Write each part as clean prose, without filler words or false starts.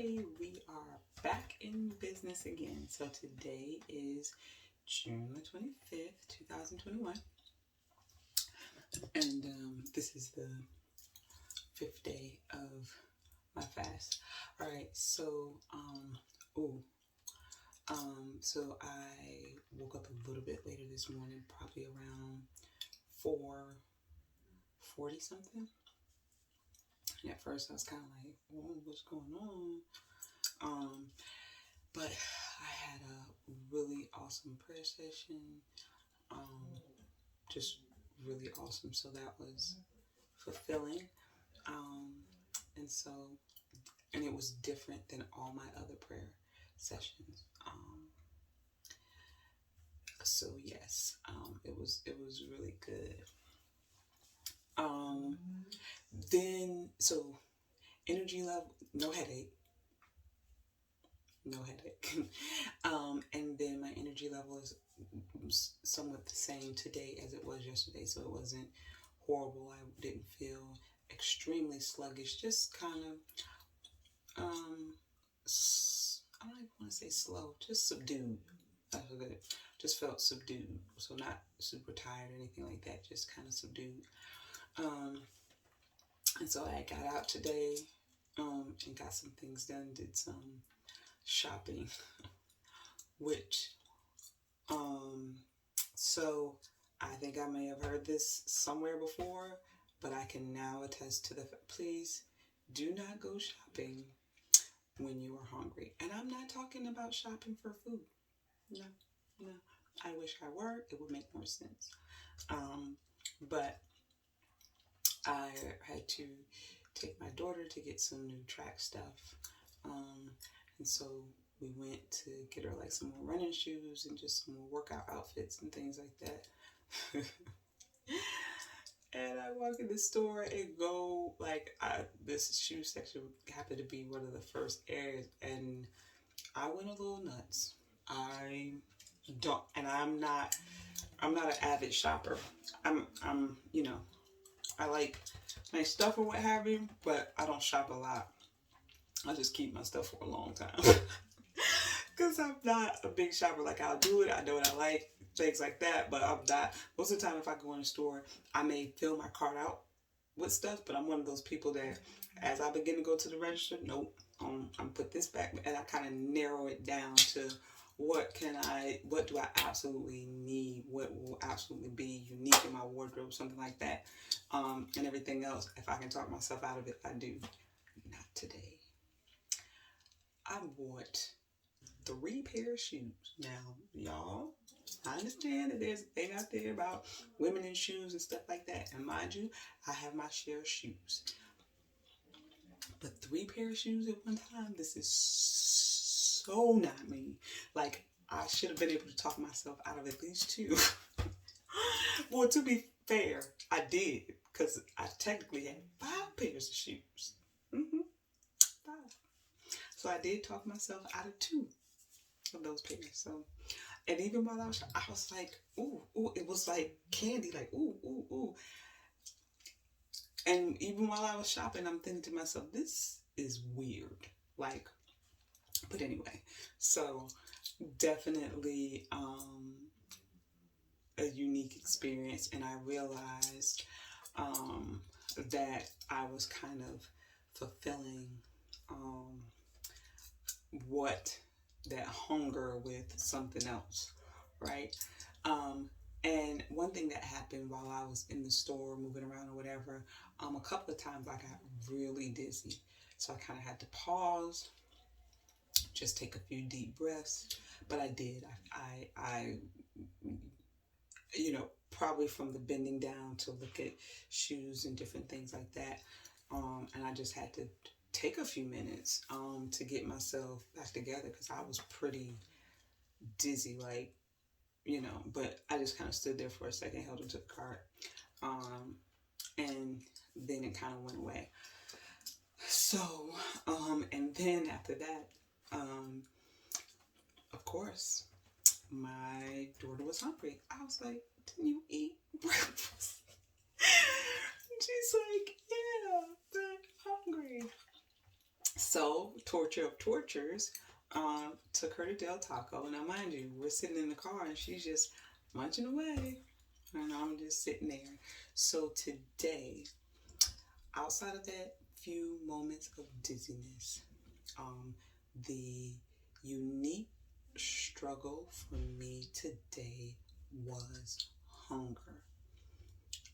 Hey, we are back in business again. So today is June the 25th, 2021. And this is the fifth day of my fast. All right, so I woke up a little bit later this morning, probably around 4:40 something. And at first I was kind of like, "Whoa, what's going on?" But I had a really awesome prayer session. Um, just really awesome. So that was fulfilling. Um, and so, and it was different than all my other prayer sessions. So yes, it was really good. Um, then so energy level, no headache, no headache. And then my energy level is somewhat the same today as it was yesterday, so it wasn't horrible. I didn't feel extremely sluggish, just kind of, I don't even want to say slow, just subdued. That's good. Just felt subdued, so not super tired or anything like that, just kind of subdued. Um, and so I got out today, and got some things done, did some shopping, which Um, so I think I may have heard this somewhere before, but I can now attest to please do not go shopping when you are hungry. And I'm not talking about shopping for food. No, no. I wish I were. It would make more sense. But I had to take my daughter to get some new track stuff. And so we went to get her like some more running shoes and just some more workout outfits and things like that. And I walk in the store and go this shoe section happened to be one of the first areas, and I went a little nuts. I don't, and I'm not an avid shopper. I'm I like nice stuff or what have you, but I don't shop a lot. I just keep my stuff for a long time. Because I'm not a big shopper. Like, I'll do it, I know what I like, things like that, but I'm not. Most of the time, if I go in a store, I may fill my cart out with stuff, but I'm one of those people that, as I begin to go to the register, nope, I'm put this back, and I kind of narrow it down to what do I absolutely need, what will absolutely be unique in my wardrobe, something like that, and everything else. If I can talk myself out of it, I do. Not today. I bought 3 pair of shoes. Now, y'all, I understand that there's a thing out there about women in shoes and stuff like that. And mind you, I have my share of shoes. But 3 pair of shoes at one time, this is so not me. Like, I should have been able to talk myself out of at least 2. Well, to be fair, I did. Because I technically had 5 pairs of shoes. 5. So I did talk myself out of 2 of those pairs. So, and even while I was like, ooh, ooh, it was like candy, like ooh, ooh, ooh. And even while I was shopping, I'm thinking to myself, this is weird. Like, but anyway, so definitely a unique experience, and I realized that I was kind of fulfilling what that hunger with something else, right? And one thing that happened while I was in the store moving around or whatever, a couple of times I got really dizzy, so I kind of had to pause, just take a few deep breaths. But I did. I probably from the bending down to look at shoes and different things like that, and I just had to take a few minutes to get myself back together because I was pretty dizzy, like, but I just kind of stood there for a second, held onto the cart, and then it kind of went away. So, and then after that, of course, my daughter was hungry. I was like, didn't you eat breakfast? She's like, yeah, I'm hungry. So, torture of tortures, took her to Del Taco. Now, mind you, we're sitting in the car and she's just munching away, and I'm just sitting there. So, today, outside of that few moments of dizziness, um, the unique struggle for me today was hunger.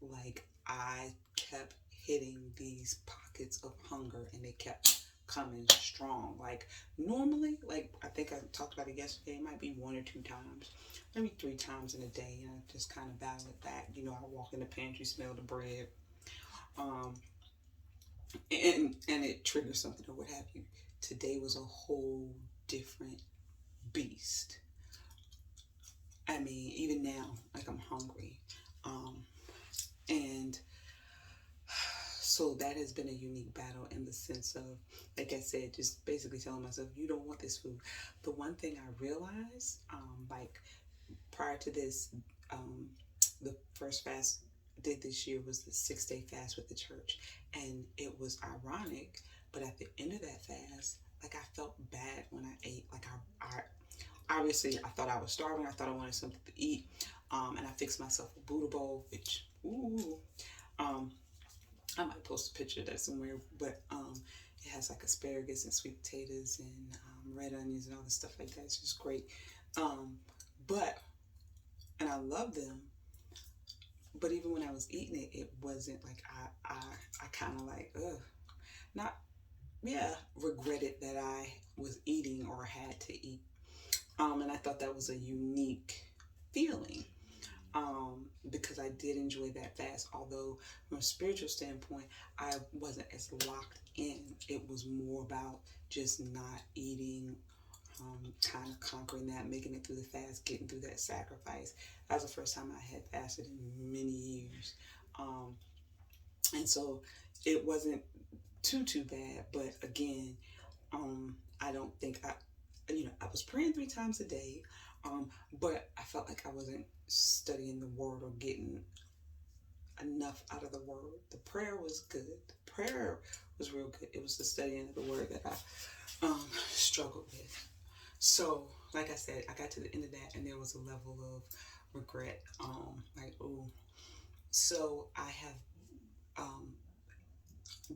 Like, I kept hitting these pockets of hunger and they kept coming strong. Like, normally, like, I think I talked about it yesterday, it might be 1 or 2 times, maybe 3 times in a day, and I just kind of battle it back. You know, I walk in the pantry, smell the bread, um, and it triggers something or what have you. Today was a whole different beast. I mean, even now, like, I'm hungry. Um, and so that has been a unique battle in the sense of, like I said, just basically telling myself, you don't want this food. The one thing I realized, like prior to this, um, the first fast I did this year was the 6 day fast with the church. And it was ironic, but at the end of that fast, like, I felt bad when I ate. Like, I obviously, I thought I was starving. I thought I wanted something to eat. And I fixed myself a Buddha bowl, which, ooh, um, I might post a picture of that somewhere, but it has like asparagus and sweet potatoes and red onions and all this stuff like that. It's just great. Um, but, and I love them, but even when I was eating it, it wasn't like I kind of like, ugh, not, yeah, regretted that I was eating or had to eat. And I thought that was a unique feeling. Because I did enjoy that fast. Although, from a spiritual standpoint, I wasn't as locked in. It was more about just not eating, kind of conquering that, making it through the fast, getting through that sacrifice. That was the first time I had fasted in many years. Um, and so it wasn't too bad. But again, I don't think I was praying 3 times a day, but I felt like I wasn't studying the word or getting enough out of the word. The prayer was good. The prayer was real good. It was the studying of the word that I struggled with. So, like I said, I got to the end of that, and there was a level of regret. Like, oh, so I have um,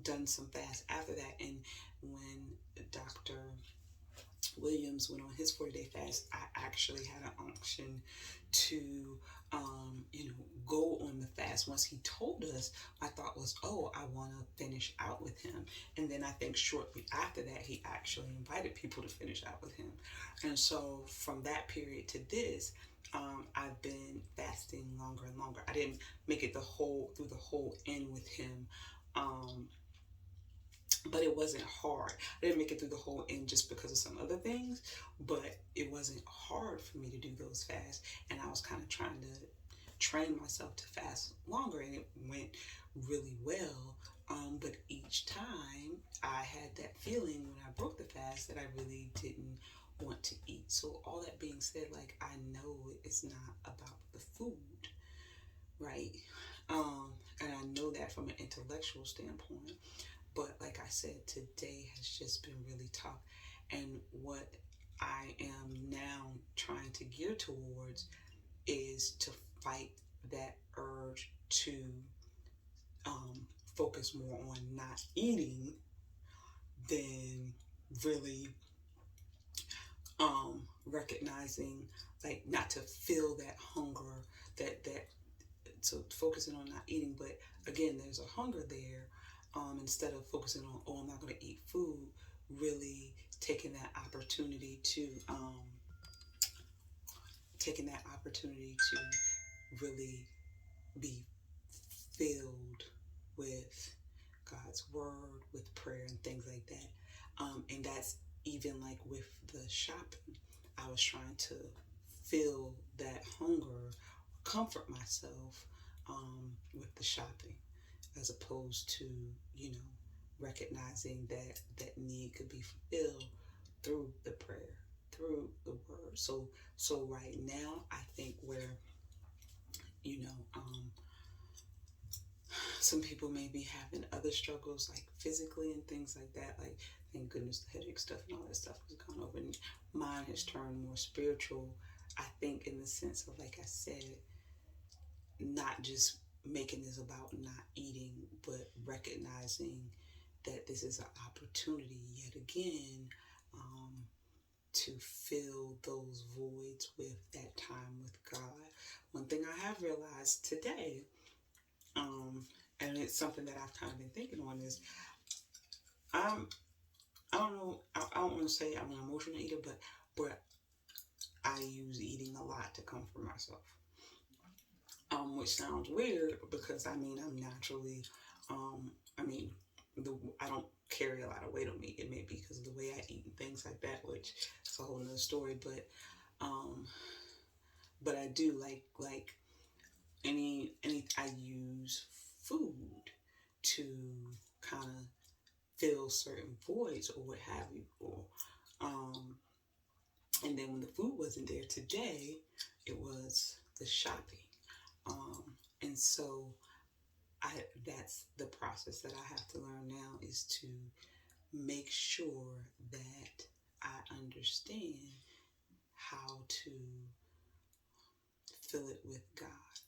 done some fast after that, and when Dr. Williams went on his 40-day fast, I actually had an unction to, go on the fast. Once he told us, my thought was, oh, I want to finish out with him. And then I think shortly after that, he actually invited people to finish out with him. And so from that period to this, I've been fasting longer and longer. I didn't make it through the whole end with him. But it wasn't hard. I didn't make it through the whole end just because of some other things, but it wasn't hard for me to do those fasts. And I was kind of trying to train myself to fast longer, and it went really well. But each time I had that feeling when I broke the fast that I really didn't want to eat. So all that being said, like, I know it's not about the food, right? And I know that from an intellectual standpoint. But like I said, today has just been really tough. And what I am now trying to gear towards is to fight that urge to focus more on not eating than really recognizing, like, not to feel that hunger, that so focusing on not eating. But again, there's a hunger there. Instead of focusing on, oh, I'm not going to eat food, really taking that opportunity to really be filled with God's word, with prayer and things like that. And that's even like with the shopping. I was trying to fill that hunger, comfort myself with the shopping, as opposed to, recognizing that need could be fulfilled through the prayer, through the word. So right now, I think where, you know, some people may be having other struggles like physically and things like that. Like, thank goodness the headache stuff and all that stuff has gone over. And mine has turned more spiritual, I think, in the sense of, like I said, not just making this about not eating, but recognizing that this is an opportunity yet again, um, to fill those voids with that time with God. One thing I have realized today, um, and it's something that I've kind of been thinking on, is I'm I don't know, I don't want to say I'm an emotional eater, but I use eating a lot to comfort myself. Which sounds weird because I mean I'm naturally, I mean, I don't carry a lot of weight on me. It may be because of the way I eat and things like that, which is a whole nother story. Um, but I do like any I use food to kind of fill certain voids or what have you. Or um, and then when the food wasn't there today, it was the shopping. Um, and so I that's the process that I have to learn now, is to make sure that I understand how to fill it with God,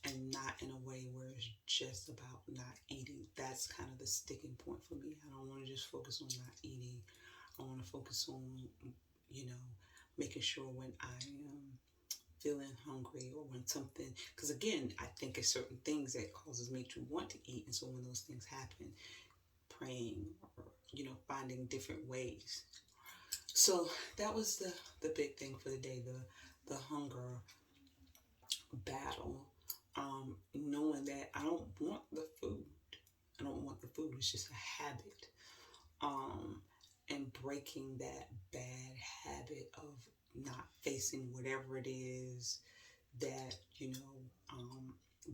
and not in a way where it's just about not eating. That's kind of the sticking point for me. I don't want to just focus on not eating. I want to focus on, you know, making sure when I am feeling hungry or when something, because again, I think it's certain things that causes me to want to eat. And so when those things happen, praying or, finding different ways. So that was the big thing for the day, the hunger battle. Knowing that I don't want the food. I don't want the food. It's just a habit. Um, and breaking that bad habit of not facing whatever it is that,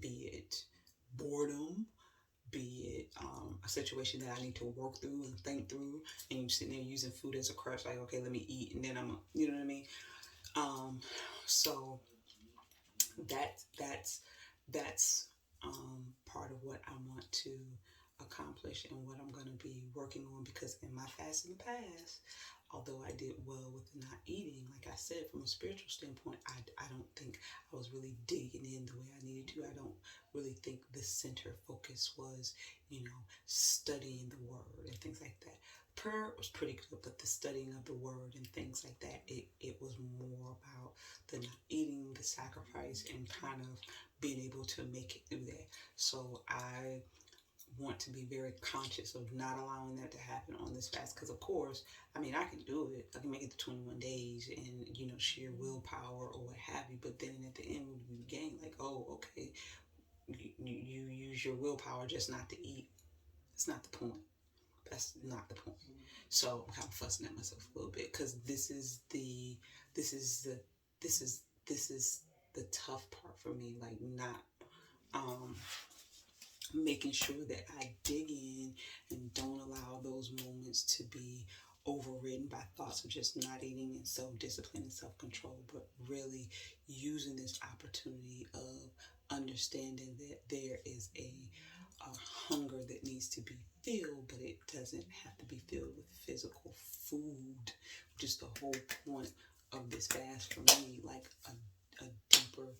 be it boredom, be it a situation that I need to work through and think through, and you're sitting there using food as a crutch, like, okay, let me eat, and then you know what I mean? So that's part of what I want to accomplish and what I'm going to be working on, because in my fast in the past, although I did well with not eating, like I said, from a spiritual standpoint, I don't think I was really digging in the way I needed to. I don't really think the center focus was, studying the word and things like that. Prayer was pretty good, but the studying of the word and things like that, it was more about the not eating, the sacrifice, and kind of being able to make it through that. So I want to be very conscious of not allowing that to happen on this fast, because of course, I mean, I can do it. I can make it to 21 days and, sheer willpower or what have you. But then at the end, when you gain, like, oh, okay, you use your willpower just not to eat. It's not the point. That's not the point. So I'm kind of fussing at myself a little bit, because this is the this is the tough part for me. Like, not um making sure that I dig in and don't allow those moments to be overridden by thoughts of just not eating and self-discipline and self-control, but really using this opportunity of understanding that there is a hunger that needs to be filled, but it doesn't have to be filled with physical food, which is the whole point of this fast for me, like a deeper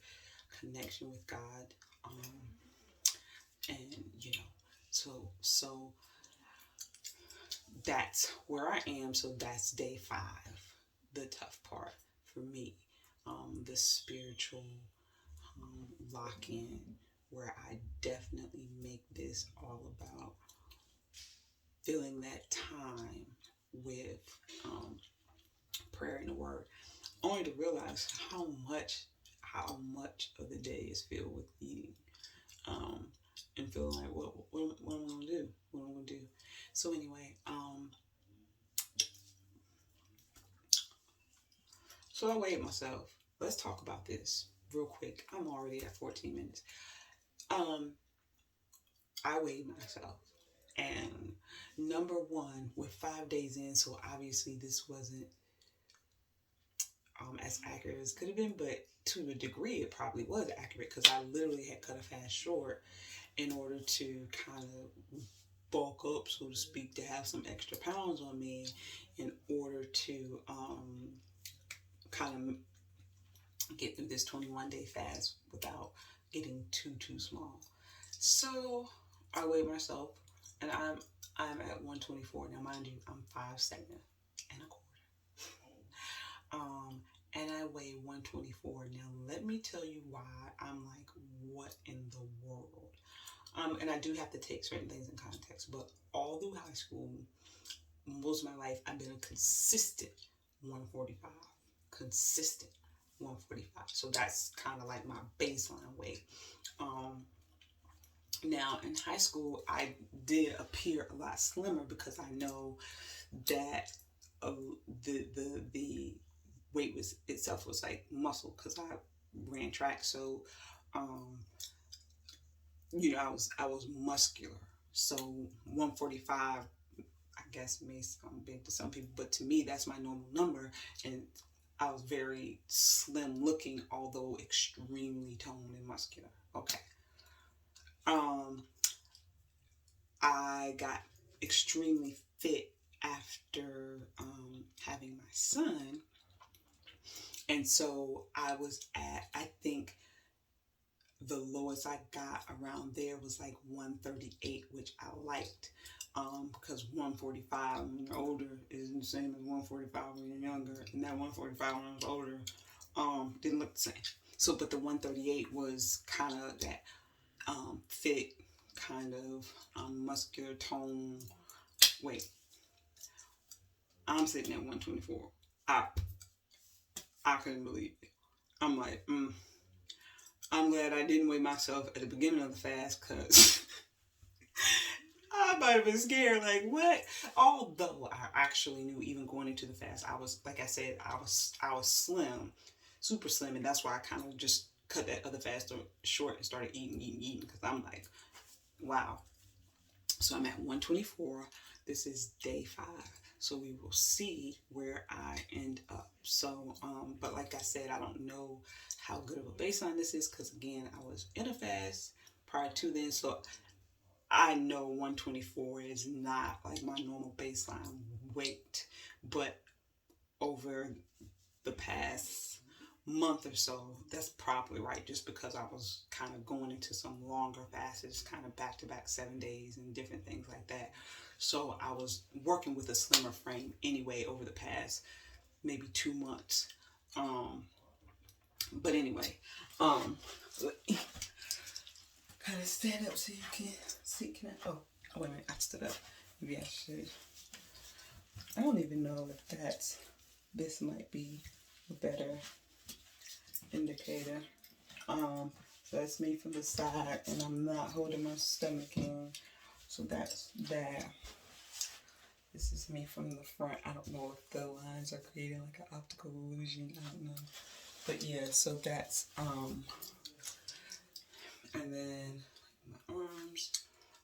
connection with God. And so that's where I am. So that's day 5, the tough part for me, the spiritual lock-in, where I definitely make this all about filling that time with prayer and the word, only to realize how much of the day is filled with eating. And feeling like, what am I gonna do? What am I gonna do? So anyway, so I weighed myself. Let's talk about this real quick. I'm already at 14 minutes. Um, I weighed myself, and number one, we're 5 days in, so obviously this wasn't as accurate as it could have been, but to a degree, it probably was accurate because I literally had cut a fast short in order to kind of bulk up, so to speak, to have some extra pounds on me in order to kind of get through this 21-day fast without getting too small. So I weighed myself, and I'm at 124 now. Mind you, I'm 5'7" and a quarter. And I weigh 124 now. Let me tell you why I'm like, what in the world? And I do have to take certain things in context, but all through high school, most of my life, I've been a consistent 145. Consistent 145. So that's kind of like my baseline weight. Now in high school, I did appear a lot slimmer because I know that the weight was itself was like muscle because I ran track. So I was muscular. So 145, I guess, may sound big to some people, but to me that's my normal number. And I was very slim looking, although extremely toned and muscular. Okay. I got extremely fit after having my son. And so I was at, I think the lowest I got around there was like 138, which I liked. Because 145 when you're older isn't the same as 145 when you're younger. And that 145 when I was older didn't look the same. So, but the 138 was kind of that fit, kind of muscular tone. Wait, I'm sitting at 124. I couldn't believe it. I'm like, I'm glad I didn't weigh myself at the beginning of the fast because I might have been scared. Like, what? Although I actually knew even going into the fast, I was, like I said, I was slim, super slim, and that's why I kind of just cut that other fast short and started eating because I'm like, wow. So I'm at 124. This is day 5. So we will see where I end up. So, but like I said, I don't know how good of a baseline this is because, again, I was in a fast prior to then. So I know 124 is not like my normal baseline weight. But over the past month or so, that's probably right, just because I was kind of going into some longer fasts, kind of back-to-back 7 days and different things like that. So I was working with a slimmer frame anyway over the past maybe 2 months. But anyway, kind of stand up so you can see. Can I? Oh, wait a minute, I stood up. Maybe I should. I don't even know if this might be a better indicator. So that's me from the side, and I'm not holding my stomach in. So that's that. This is me from the front. I don't know if the lines are creating like an optical illusion. I don't know. But yeah, so that's and then my arms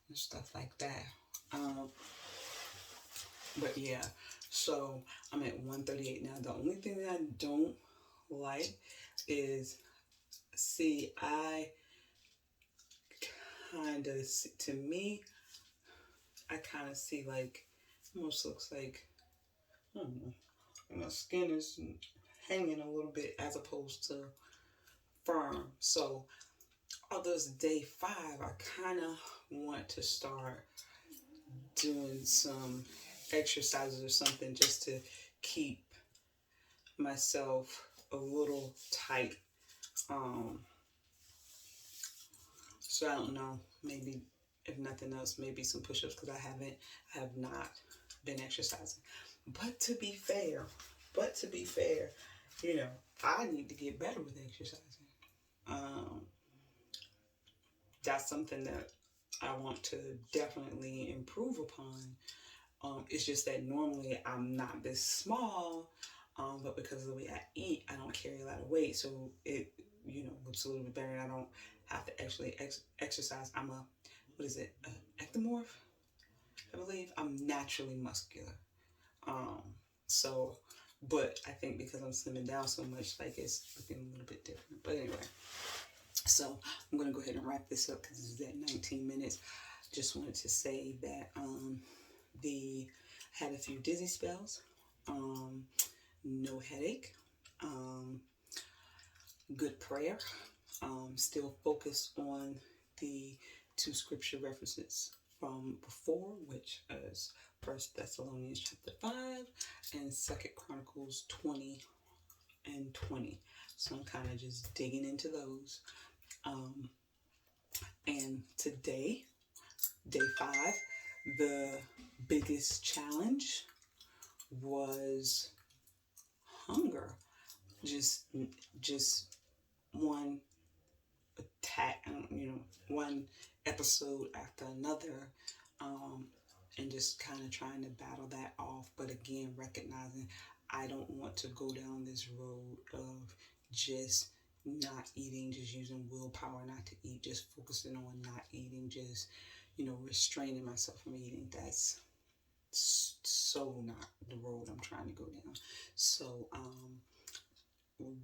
and stuff like that. But yeah, so I'm at 138 now. The only thing that I don't like is, see, I kind of, to me, I kind of see like, almost looks like, I don't know, my skin is hanging a little bit as opposed to firm. So although it's day 5, I kind of want to start doing some exercises or something just to keep myself a little tight. So I don't know, maybe if nothing else, maybe some push-ups because I have not been exercising. But to be fair, you know, I need to get better with exercising. That's something that I want to definitely improve upon. It's just that normally I'm not this small, but because of the way I eat, I don't carry a lot of weight. So it, looks a little bit better. I don't have to actually exercise. I'm ectomorph, I believe. I'm naturally muscular. So But I think because I'm slimming down so much, like it's looking a little bit different. But anyway, so I'm gonna go ahead and wrap this up because this is at 19 minutes. Just wanted to say that the had a few dizzy spells, no headache, good prayer, still focused on the two scripture references from before, which is First Thessalonians chapter 5 and Second Chronicles 20 and 20. So I'm kind of just digging into those. And today, day 5, the biggest challenge was hunger. Just one attack, one episode after another, and just kind of trying to battle that off. But again, recognizing I don't want to go down this road of just not eating, just using willpower not to eat, just focusing on not eating, just, restraining myself from eating. That's so not the road I'm trying to go down. So,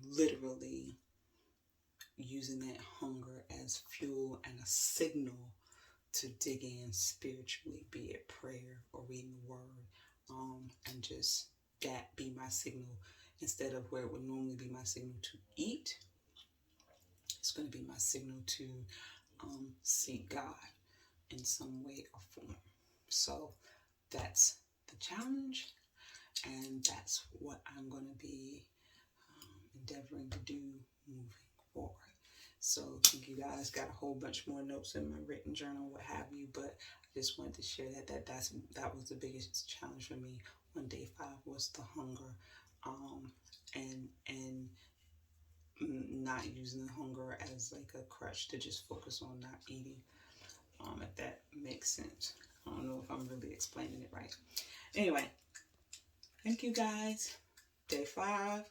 literally using that hunger as fuel and a signal to dig in spiritually, be it prayer or reading the word, and just that be my signal. Instead of where it would normally be my signal to eat, it's going to be my signal to seek God in some way or form. So that's the challenge, and that's what I'm going to be endeavoring to do moving forward. So thank you guys. Got a whole bunch more notes in my written journal, what have you, but I just wanted to share that was the biggest challenge for me on day 5 was the hunger, and not using the hunger as like a crutch to just focus on not eating. If that makes sense. I don't know if I'm really explaining it right. Anyway, thank you guys. Day 5,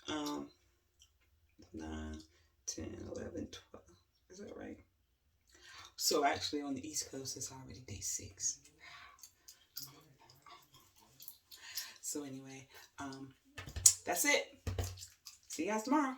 9, 10, 11, 12. Is that right? So actually on the East Coast, it's already day 6. So anyway, that's it. See you guys tomorrow.